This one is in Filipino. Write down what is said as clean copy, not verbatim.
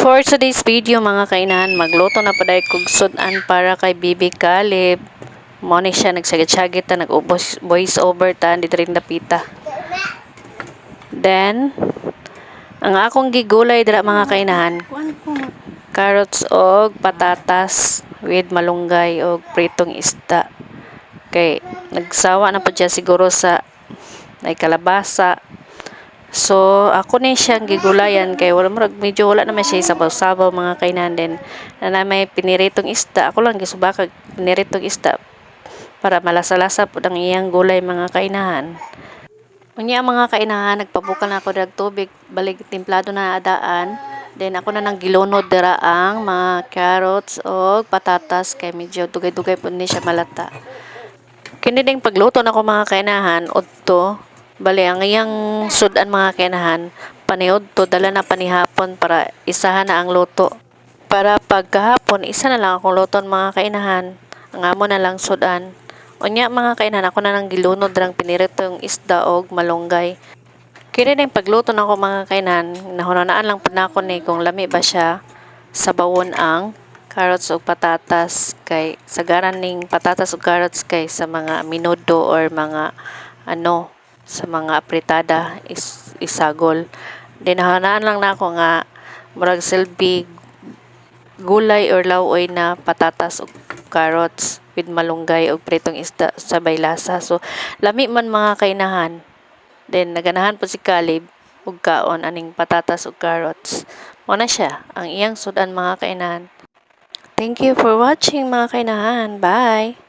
For today's video mga kainan, magluto na paday kog sudan para kay Bibi Caleb. Mo ni siya nagsagit-sagit ta nag-ubos voice over ta dito rin napita. Then ang akong gigulay dira mga kainahan, carrots og patatas with malunggay og pritong isda. Kay nagsawa na po siya siguro sa ay kalabasa. So, ako ni siyang gigulayan kay medyo wala naman siya sabaw-sabaw mga kainan din. Na may piniritong isda. Ako lang gisubaka piniritong isda para malasa-lasa po ang iyang gulay mga kainahan. Unya mga kainahan, nagpabuka na ako dag tubig, balig timplado na adaan. Then ako na nang gilunod dira ang mga carrots o patatas kay medyo dugay-dugay po ni siya malata. Kini ding pagluto na ko mga kainahan, udto bali ang iyang sudan mga kainahan paniod to dala na panihapon para isahan na ang luto. Para pagkahapon isa na lang akong luton mga kainahan. Ang amo na lang sudan. Unya mga kainahan ako na nang gilunod drang piniritong isda og malunggay. Kini din pagluto na ko mga kainahan nahunanaan lang pud nako ni kung lami ba siya sa bawon ang carrots ug patatas kay sagaran ning patatas ug carrots kay sa mga minudo or mga sa mga apritada isagol. Dinahanaan lang nako nga murag silbi gulay or lawoy na patatas ug carrots with malunggay ug pritong isda sabay lasa. So lami man mga kainahan. Then naganahan po si Caleb ug kaon aning patatas ug carrots. Mo na siya ang iyang sudan mga kainahan. Thank you for watching mga kainahan. Bye.